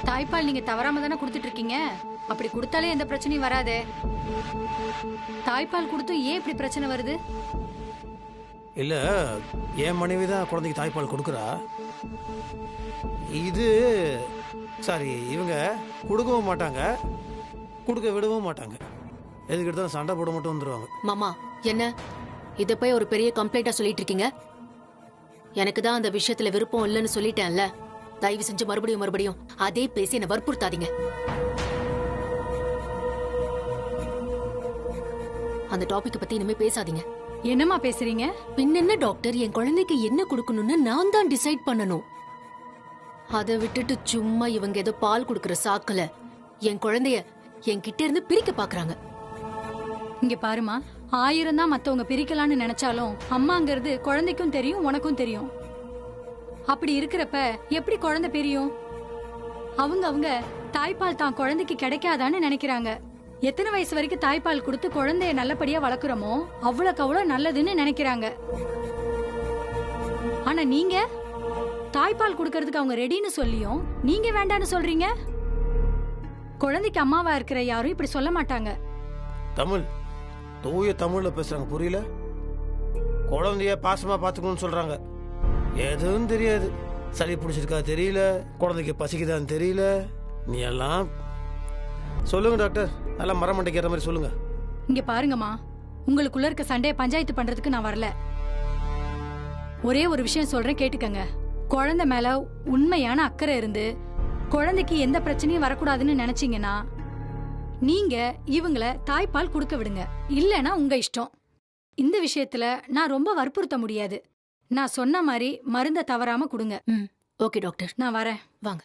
தாய்ப்பால் நீங்க தவறாம தானே கொடுத்துட்டு இருக்கீங்க. அப்படி கொடுத்தாலே எந்த பிரச்சனையும் வராதே. தாய்ப்பால் கொடுத்து ஏன் இப்படி பிரச்சனை வருது? இல்ல, என் மனைவி தான் குழந்தைக்கு தாய்ப்பால் கொடுக்குறா. இது சாரி, இவங்க கொடுக்கவும் மாட்டாங்க, கொடுக்க விடவும் மாட்டாங்க. எதுக்கு எடுத்தாலும் சண்டை போட மட்டும் வந்துடுவாங்க. மாமா என்ன இத போய் ஒரு பெரிய கம்ப்ளைண்டா சொல்லிட்டு இருக்கீங்க? எனக்கு தான் அந்த விஷயத்துல விருப்பம் இல்லைன்னு சொல்லிட்டேன்ல. தயவு செஞ்சு மறுபடியும் அதே பேசி என்ன வற்புறுத்தாதீங்க. அந்த டாபிக் பத்தி இனிமே பேசாதீங்க. என்னமா பேசுறீங்க? பின்னென்ன டாக்டர், என் குழந்தைக்கு என்ன கொடுக்கணும்னு நான் தான் டிசைட் பண்ணணும். அதை விட்டுட்டு சும்மா இவங்க ஏதோ பால் கொடுக்கற சாக்கல என் குழந்தைய என்கிட்ட இருந்து பிரிக்க பாக்குறாங்க. இங்க பாருமா, 1000 தான் மத்தவங்க பிரிக்கலாம்னு நினைச்சாலும் அம்மாங்கிறது குழந்தைக்கும் தெரியும், உனக்கும் தெரியும். அப்படி இருக்கிறப்ப எப்படி குழந்தை பிரியும்? அவங்க தாய்ப்பால் தான் குழந்தைக்கு கிடைக்காதான்னு நினைக்கிறாங்க. எத்தனை வயசு வரைக்கும் தாய்ப்பால் கொடுத்து குழந்தைய நல்லபடியா வளர்க்குறோமோ அவ்வளவுக்கு அவ்வளவு நல்லதுன்னு நினைக்கிறாங்க. ஆனா நீங்க தாய்ப்பால் கொடுக்கறதுக்கு அவங்க ரெடின்னு சொல்லியும் நீங்க வேண்டான்னு சொல்றீங்க. குழந்தைக்கு அம்மாவா இருக்கிற யாரும் இப்படி சொல்ல மாட்டாங்க. தமிழ், தூய தமிழ்ல பேசுறாங்க, புரியல? குழந்தைய பாசமா பாத்துக்கணும்னு சொல்றாங்க. எதுவும் தெரியாது. சளி பிடிச்சிருக்கா தெரியல, குழந்தைக்கு பசிக்குதான்னு தெரியல. நீ எல்லாம் சொல்லுங்க டாக்டர், நல்லா மரமண்டைக்கிற மாதிரி சொல்லுங்க. இங்க பாருங்கம்மா, உங்களுக்குள்ள இருக்க சண்டையை பஞ்சாயத்து பண்றதுக்கு நான் வரல. ஒரே ஒரு விஷயம் சொல்றேன், கேட்டுக்கங்க. குழந்தை மேல உண்மையான அக்கறை இருந்து குழந்தைக்கு எந்த பிரச்சனையும் வரக்கூடாதுன்னு நினைச்சீங்கன்னா நீங்க இவங்கள தாய்ப்பால் கொடுக்க விடுங்க. இல்லைன்னா உங்க இஷ்டம். இந்த விஷயத்துல நான் ரொம்ப வற்புறுத்த முடியாது. நான் சொன்ன மாதிரி மருந்த தவறாம கொடுங்க. ஓகே டாக்டர், நான் வரேன். வாங்க.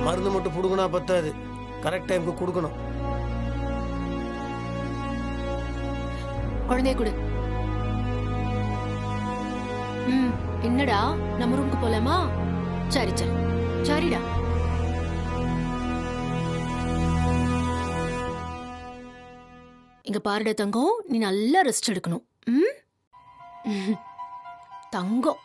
மருந்து மட்டும் புடுங்கினா பத்தாது, கரெக்ட் டைமுக்கு கொடுக்கணும். குழந்தைய கொடு. என்னடா, நம்ம ரூமுக்கு போலாமா? சரி சரி சரிடா. இங்க பாருடா தங்கம், நீ நல்லா ரெஸ்ட் எடுக்கணும். தங்கம்,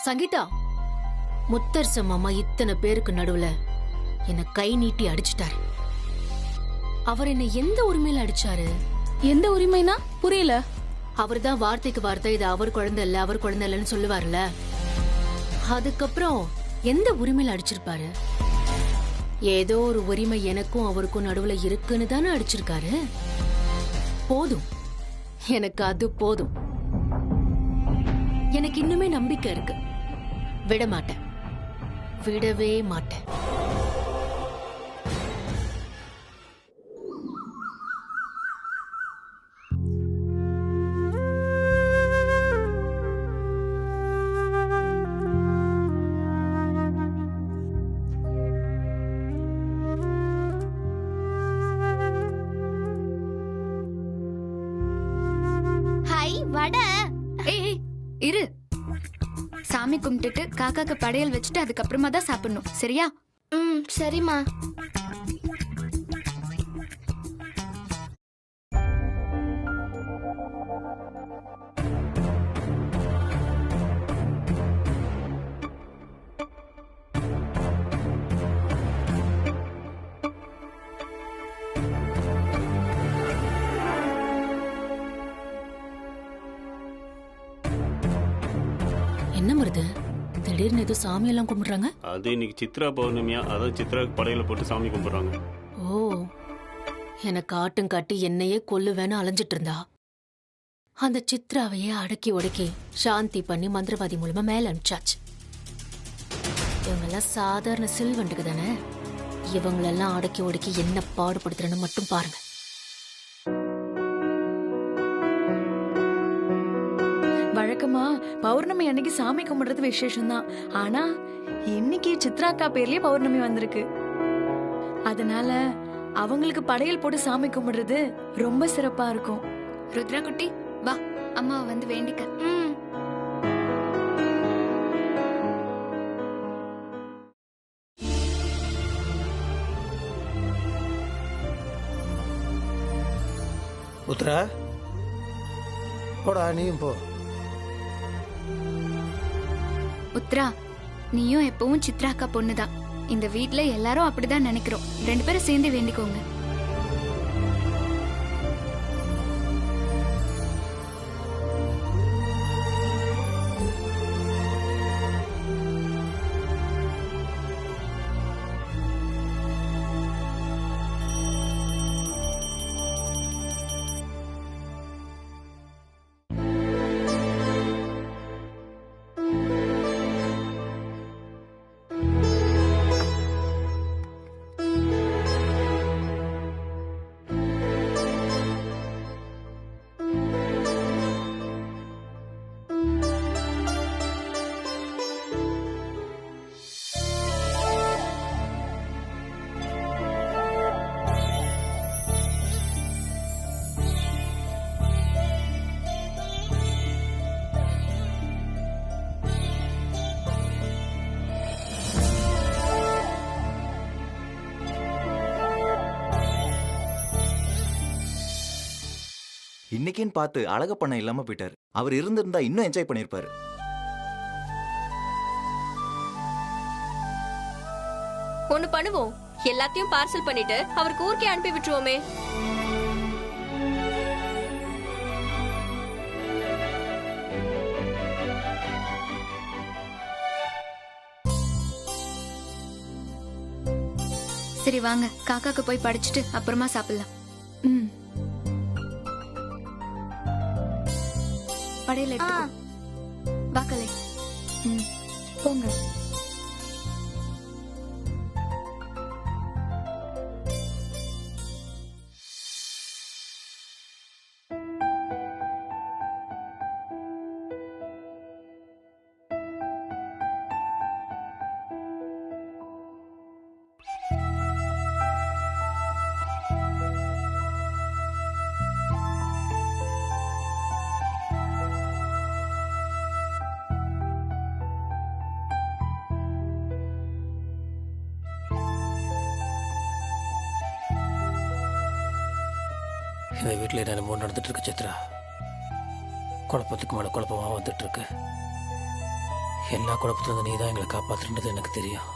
சங்கீதா, முத்தரச மாமா இத்தனை பேருக்கு நடுவுல என்ன கை நீட்டி அடிச்சிட்டாரு. அவர் என்ன எந்த உரிமையில அடிச்சாரு? எந்த உரிமைனா புரியல. அவர் தான் வார்த்தைக்கு வார்த்தை இது அவர் குழந்தை இல்ல, அவர் குழந்தை இல்லன்னு சொல்லுவார்ல. அதுக்கப்புறம் எந்த உரிமையில அடிச்சிருப்பாரு? ஏதோ ஒரு உரிமை எனக்கும் அவருக்கும் நடுவுல இருக்குன்னு தானே அடிச்சிருக்காரு. போதும், எனக்கு அது போதும். எனக்கு இன்னுமே நம்பிக்கை இருக்கு. விட மாட்டேன், விடவே மாட்டேன். இரு, சாமி கும்பிட்டுட்டு காக்காக்கு படையல் வச்சுட்டு அதுக்கப்புறமா தான் சாப்பிடணும், சரியா? சரிம்மா. என்ன மருது, திடீர்னு ஏதோ சாமி எல்லாம் கும்பிடுறாங்க? அது இன்னைக்கு சித்ரா பௌர்ணமியா, அதான் சித்ரா படையில போட்டு சாமி கும்பிடுறாங்க. ஓ, எனக்கு ஆட்டும் காட்டி என்னையே கொல்லுவேன்னு அலைஞ்சிட்டு இருந்தா அந்த சித்ராவையே அடக்கி ஒடுக்கி சாந்தி பண்ணி மந்திரவாதி மூலமா மேல அனுப்பிச்சாச்சு. இவங்கெல்லாம் சாதாரண சில்வண்டுக்கு தானே. இவங்களெல்லாம் அடக்கி ஒடுக்கி என்ன பாடுபடுத்துறேன்னு மட்டும் பாருங்க. வழக்கமா பௌர்ணமி அன்னைக்கு சாமி கும்பிடுறது விசேஷம் தான். ஆனா இன்னைக்கு சித்ராக்கா பேர்லயே பௌர்ணமி வந்திருக்கு. அதனால அவங்களுக்கு படையல் போட்டு சாமி கும்பிடுறது ரொம்ப சிறப்பா இருக்கும். ருத்ரா குட்டி, வா, அம்மா வந்து வேண்டிக்க. உத்ரா போடா, நீயும் போ. உத்ரா, நீயும் எப்பவும் சித்ராக்கா பொண்ணுதான். இந்த வீட்ல எல்லாரும் அப்படிதான் நினைக்கிறோம். 2 பேரும் சேர்ந்து வேண்டிக்கோங்க. இன்னைக்குன்னு பார்த்து அழகப்பண்ண இல்லாம போயிட்டாரு. அவர் இருந்திருந்தா இன்னும் என்ஜாய் பண்ணிருப்பாரு. ஒண்ணு பண்ணுவோம், எல்லாத்தையும் பார்சல் பண்ணிட்டு அவருக்கு ஊருக்கே அனுப்பி விட்டுருவோமே. சரி வாங்க, காக்காக்கு போய் படிச்சுட்டு அப்புறமா சாப்பிடலாம். ம். படையில எடுத்துக்கோ. வா கலை. ம். போங்க. இந்த வீட்டில் என்னென்னமோ நடந்துட்டு இருக்கு சித்ரா. குழப்பத்துக்கு மேலே குழப்பமாக வந்துட்டு இருக்கு. எல்லா குழப்பத்திலிருந்து நீ தான் எங்களை காப்பாற்றுன்றது எனக்கு தெரியும்.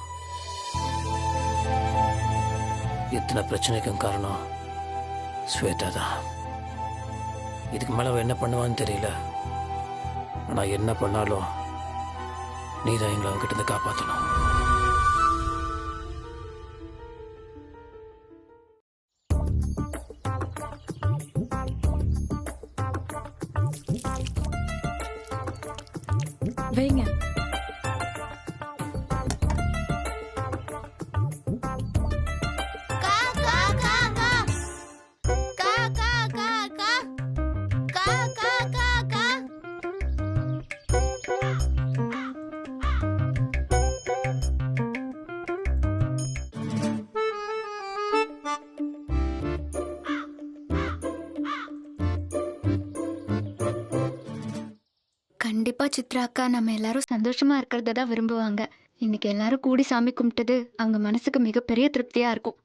இத்தனை பிரச்சனைக்கும் காரணம் ஸ்வேதா தான். இதுக்கு மேலே அவள் என்ன பண்ணுவான்னு தெரியல. ஆனால் என்ன பண்ணாலும் நீ தான் எங்களை அவகிட்ட இருந்து காப்பாற்றணும். வைங்க. கண்டிப்பா சித்ரா அக்கா நம்ம எல்லாரும் சந்தோஷமா இருக்கிறத தான் விரும்புவாங்க. இன்னைக்கு எல்லாரும் கூடி சாமி கும்பிட்டது அவங்க மனசுக்கு மிகப்பெரிய திருப்தியா இருக்கும்.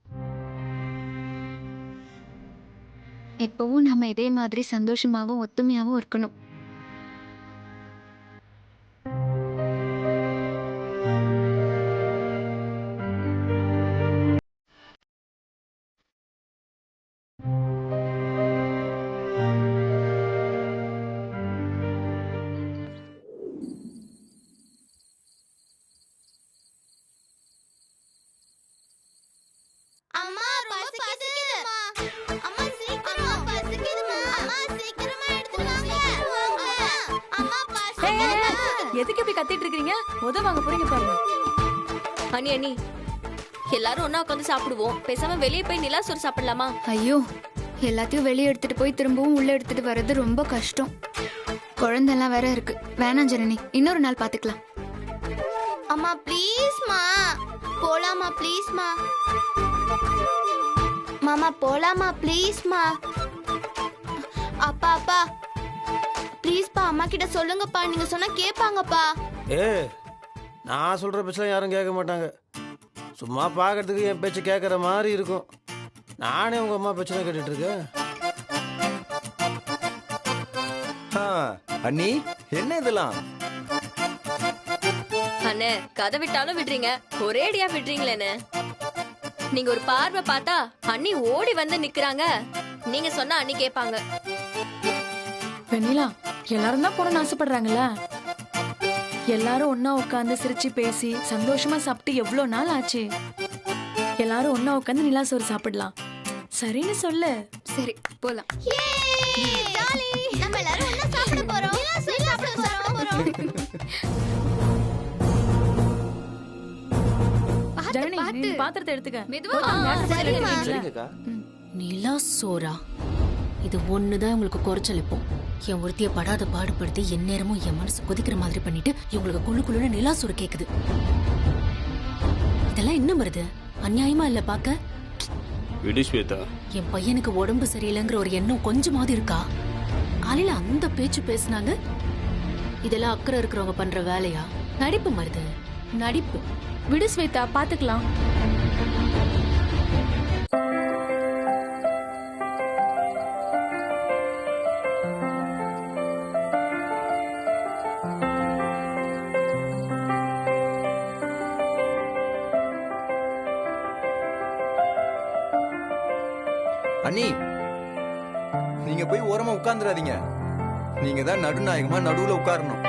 எப்பவும் நம்ம இதே மாதிரி சந்தோஷமாவும் ஒத்துமையாவும் இருக்கணும். எதுக்கு இப்படி கத்திட்டு இருக்கீங்க? வாங்க போறீங்க பாருங்க. அண்ணி அண்ணி, எல்லாரும் ஒண்ணா உட்காந்து சாப்பிடுவோம். பேசாம வெளியே போய் நிலா சோறு சாப்பிடலாமா? ஐயோ, எல்லாத்தையும் வெளியே எடுத்துட்டு போய் திரும்பவும் உள்ள எடுத்துட்டு வர்றது ரொம்ப கஷ்டம். குழந்தெல்லாம் வேற இருக்கு. வேணாம் ஜனனி, இன்னொரு நாள் பாத்துக்கலாம். அம்மா ப்ளீஸ்மா, போலாமா ப்ளீஸ்மா. மாமா போலாமா ப்ளீஸ்மா. அப்பா அப்பா ப்ளீஸ்ப்பா, அம்மா கிட்ட சொல்லுங்கப்பா, நீங்க சொன்னா கேட்பாங்கப்பா. நான் சொல்ற பேச்செல்லாம் யாரும் கேட்க மாட்டாங்க. சும்மா பார்க்கறதுக்கு என் பேச்சு கேட்குற மாதிரி இருக்கும். நானே உங்க அம்மா பேச்சு தான் கேட்டுட்டு இருக்கேன். அண்ணி என்ன இதெல்லாம்? அண்ணே கதை விட்டாலும் விடுறீங்க, ஒரேடியா விடுறீங்களேன்னு. நீங்க ஒரு பார்வை பார்த்தா அண்ணி ஓடி வந்து நிக்கிறாங்க. நீங்க சொன்னா அண்ணி கேட்பாங்க. வெண்ணிலா, எல்லாரும் தான் போறோம்னு ஆசைப்படுறாங்களா? எல்லாரும் ஒன்னா உட்காந்து சிரிச்சு பேசி சந்தோஷமா சாப்பிட்டு எவ்வளவு நாள் ஆச்சு. எல்லாரும் ஒன்னா உட்காந்து நிலா சோறு சாப்பிடலாம். சரின்னு சொல்லு. சரி போலாம். நம்ம எல்லாரும் ஒண்ணா சாப்பிட போறோம். சாப்பிட போறோம். ஜனனி, நீ பாத்திரத்தை எடுத்துக்க. மெதுவா சரிம்மா. சரிங்கக்கா. நிலா சோறா? இது ஒண்ணுதான் உங்களுக்கு குறைச்சல். இப்போ என் ஒருத்திய படாத பாடுபடுத்தி என் நேரமும் என் மனசு கொதிக்கிற மாதிரி பண்ணிட்டு இவங்களுக்கு குழுக்குள்ள நிலா சோறு கேக்குது. இதெல்லாம் என்ன வருது? அநியாயமா இல்ல பாக்க? விடு ஸ்வேதா. என் பையனுக்கு உடம்பு சரியில்லைங்கிற ஒரு எண்ணம் கொஞ்சமாவது இருக்கா? காலையில அந்த பேச்சு பேசுனாங்க. இதெல்லாம் அக்கறை இருக்கிறவங்க பண்ற வேலையா? நடிப்பு மருது, நடிப்பு. விடு ஸ்வேதா, பாத்துக்கலாம். அண்ணி நீங்க போய் ஓரமா உட்கார்ந்துடாதீங்க. நீங்க தான் நடுநாயகமா நடுவுல உட்காரணும்.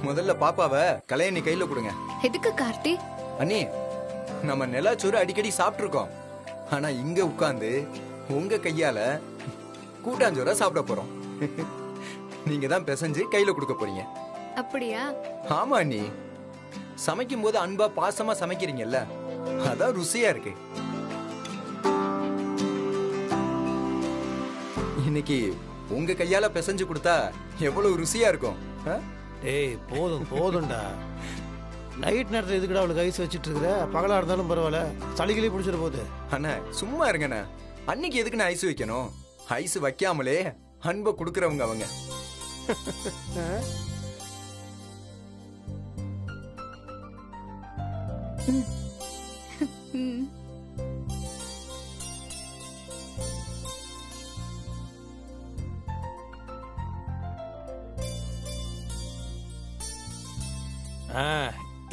முதல்ல பாப்பாவை கலையண்ணி கையில கொடுங்க. எதுக்கு கார்த்தி? அண்ணி நம்ம நிலாச்சோறு அடிக்கடி சாப்பிட்டுருக்கோம். ஆனா இங்க உட்கார்ந்து உங்க கையால கூட்டாஞ்சோரா சாப்பிட போறோம். நீங்க தான் பிசைஞ்சு கையில கொடுக்க போறீங்க. அப்படியா? ஆமா அண்ணி, சமைக்கும் போது அன்பா பாசமா சமைக்கிறீங்கல்ல, அதான் ருசியா இருக்கு. இன்னைக்கு உங்க கையால பிசைஞ்சு கொடுத்தா எவ்வளவு ருசியா இருக்கும். டேய் போதும் போதும்டா. நைட் நேரத்தில் எதுக்குடா அவளுக்கு ஐஸ் வச்சுட்டு இருக்கிற? பகலா இருந்தாலும் பரவாயில்ல, சளிகளே பிடிச்சிட போகுது. அண்ணா சும்மா இருங்கண்ணா. அன்னைக்கு எதுக்கு நான் ஐஸ் வைக்கணும்? ஐஸ் வைக்காமலே அன்பை கொடுக்கறவங்க அவங்க.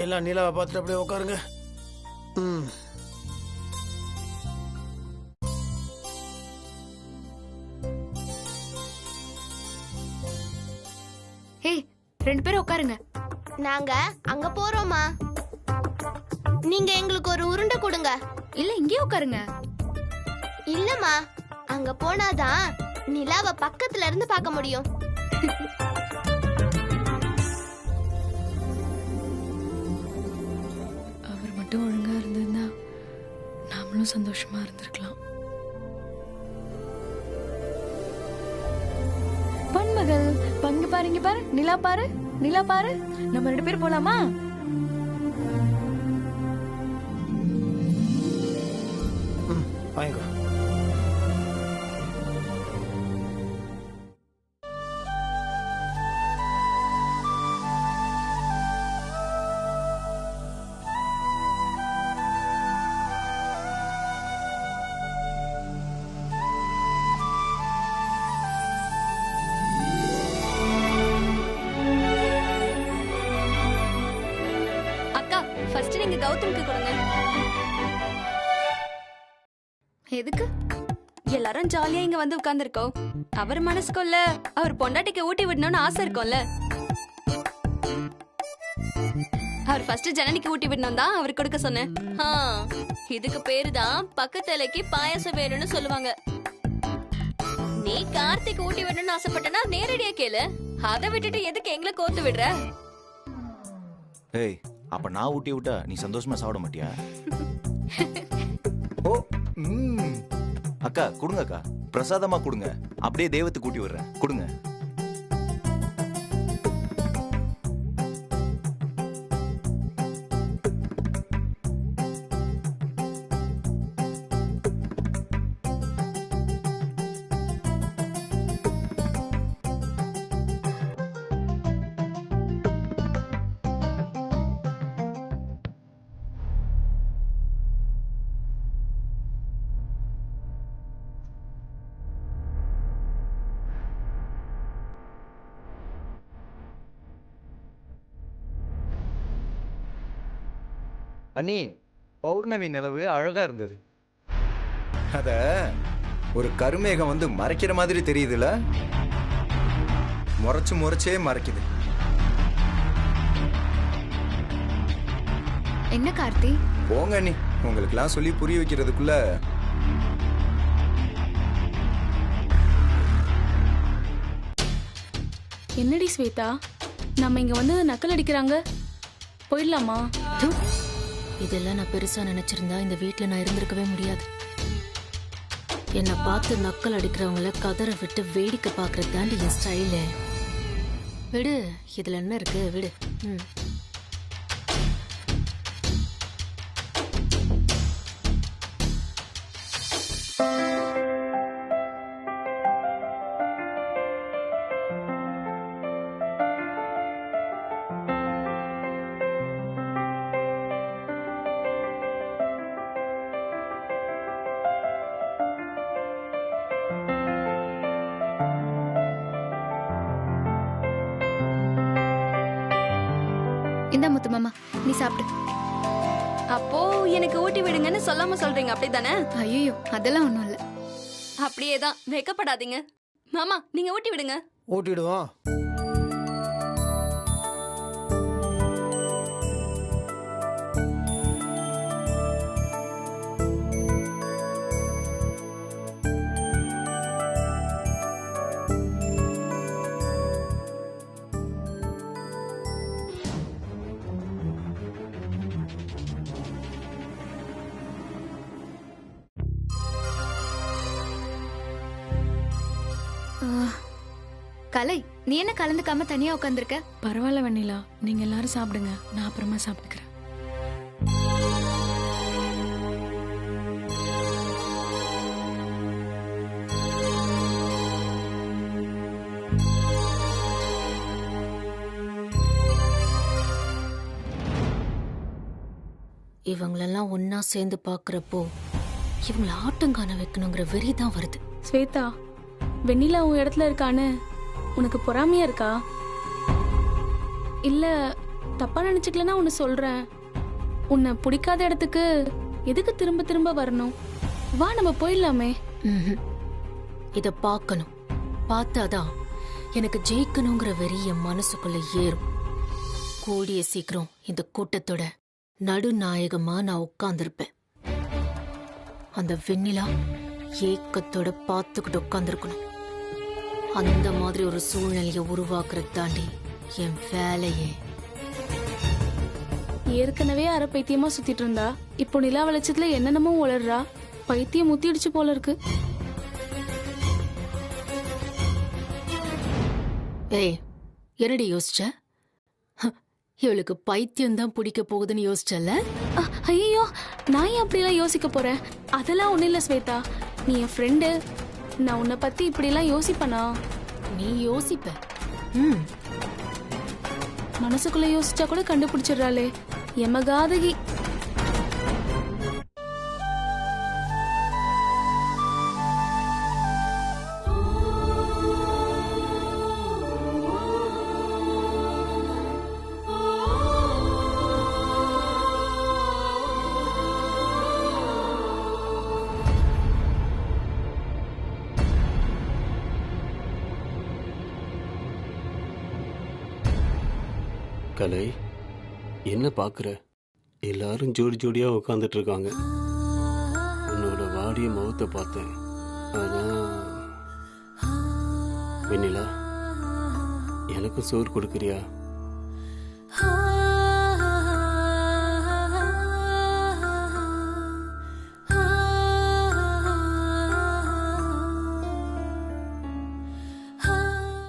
எல்லாம் நிலாவை பார்த்துட்டு அப்படியே உட்காருங்க. ஏய், 2 பேரும் உட்காருங்க. நாங்க அங்க போறோமா? நீங்க எங்களுக்கு ஒரு உருண்டை கொடுங்க. இல்ல இங்கே உட்காருங்க. இல்லம்மா, அங்க போனாதான் நிலாவை பக்கத்துல இருந்து பார்க்க முடியும். அவர் மட்டும் ஒழுங்கா இருந்திருந்தா நாமளும் சந்தோஷமா இருந்திருக்கலாம். பன்மகள், பங்கு பாருங்க, பாரு நிலா, பாரு நிலா, பாரு. நம்ம 2 பேரும் போலாமா? வாங்கிக்கோ. அக்கா, ஃபர்ஸ்ட் நீங்க கௌதமுக்கு கொடுங்க. எதுக்கு? எல்லாரும் ஜாலியா இங்க வந்து உட்கார்ந்துருக்கோம். அவர் மனசுக்குள்ள அவர் பொண்டாட்டிக்கு ஊட்டி விடணும்னு ஆசை இருக்கும்ல. அவர் ஃபர்ஸ்ட் ஜனனிக்கு ஊட்டி விடணும் தான் அவர் கொடுக்க சொன்னேன். இதுக்கு பேரு தான் பக்கத்து இலைக்கு பாயாசம் வேணும்னு சொல்லுவாங்க. நீ கார்த்திக் ஊட்டி விடணும்னு ஆசைப்பட்டனா நேரடியா கேளு. அதை விட்டுட்டு எதுக்கு எங்களை கோத்து விடுற? ஏய், அப்ப நான் ஊட்டி விட்டா நீ சந்தோஷமா சாப்பிட மாட்டியா? ஓ, அக்கா கொடுங்க அக்கா, பிரசாதமா கொடுங்க. அப்படியே தெய்வத்துக்கு கூட்டி விடுறேன், கொடுங்க. அண்ணி, பௌர்ணமி நிலவு அழகா இருந்தது. அத ஒரு கருமேகம் வந்து மறைக்கிற மாதிரி தெரியுதுல, முறைச்சே மறைக்குது. என்ன கார்த்தி? போங்க அண்ணி, உங்களுக்கெல்லாம் சொல்லி புரிய வைக்கிறதுக்குள்ள. என்னடி ஸ்வேதா, நம்ம இங்க வந்து நக்கல் அடிக்கிறாங்க, போயிடலாமா? இதெல்லாம் நான் பெருசா நினைச்சிருந்தா இந்த வீட்டுல நான் இருந்திருக்கவே முடியாது. என்னை பார்த்து நக்கல் அடிக்கிறவங்கள கதற விட்டு வேடிக்கை பார்க்கறது தாண்டி என் ஸ்டைலு. விடு, இதுல என்ன இருக்கு, விடு. இந்த முத்து மாமா, நீ சாப்பிடு. அப்போ எனக்கு ஊட்டி விடுங்கன்னு சொல்லாம சொல்றீங்க, அப்படிதானே? ஐயோ, அதெல்லாம் ஒண்ணும் இல்ல. அப்படியேதான், வெக்கப்படாதீங்க. மாமா, நீங்க ஊட்டி விடுங்க. ஊட்டிடுவோம். கலை, நீ என்ன கலந்துக்காம தனியா உட்காந்துருக்க? பரவாயில்ல வெண்ணிலா, நீங்க எல்லாரும் சாப்பிடுங்க, நான் அப்புறமா சாப்பிட்டுக்கிறேன். இவங்களெல்லாம் ஒன்னா சேர்ந்து பாக்குறப்போ இவங்கள ஆட்டங்காண வைக்கணுங்கிற வெறிதான் வருது. ஸ்வேதா, வெண்ணிலா உன் இடத்துல இருக்கான்னு உனக்கு பொறாமையா இருக்கா? இல்ல தப்பா நினைச்சுக்கலன்னா ஒன்னு சொல்றேன். உன்னை பிடிக்காத இடத்துக்கு எதுக்கு திரும்ப திரும்ப வரணும்? வா, நம்ம போயிடலாமே. இத பார்க்கணும், பார்த்தாதான் எனக்கு ஜெயிக்கணுங்கிற வெறி என் மனசுக்குள்ள ஏறும். கூடிய சீக்கிரம் இந்த கூட்டத்தோட நடுநாயகமா நான் உட்கார்ந்திருப்பேன். அந்த வெண்ணிலா ஏக்கத்தோட பார்த்துக்கிட்டு உட்கார்ந்துருக்கணும். அந்த மாதிரி ஒரு சூழ்நிலையை உருவாக்குறது தாண்டி என் வேலையே. ஏற்கனவே அரை பைத்தியமா சுத்திட்டு இருந்தா, இப்போ நிலா வெளிச்சத்துல என்னென்னமோ உளறா. பைத்தியம் முத்திடுச்சு போல இருக்கு. ஏய், என்னடி யோசிச்ச? இவளுக்கு பைத்தியம் தான் பிடிக்க போகுதுன்னு யோசிச்சல? ஐயோ, நான் ஏன் அப்படிலாம் யோசிக்க போறேன்? அதெல்லாம் ஒண்ணு இல்ல ஸ்வேதா, நீ என் ஃப்ரெண்டு. நான் உன்னை பத்தி இப்படி எல்லாம் யோசிப்பனா? நீ யோசிப்ப, மனசுக்குள்ள யோசிச்சா கூட கண்டுபிடிச்சிடுறாளே எமகாதகி. கலை, என்ன பார்க்குற? எல்லாரும் ஜோடி ஜோடியாக உட்காந்துட்டு இருக்காங்க. உன்னோட வாடிய முகத்தை பார்த்தேன். அதான். வெண்ணிலா, எனக்கும் சோறு கொடுக்குறியா?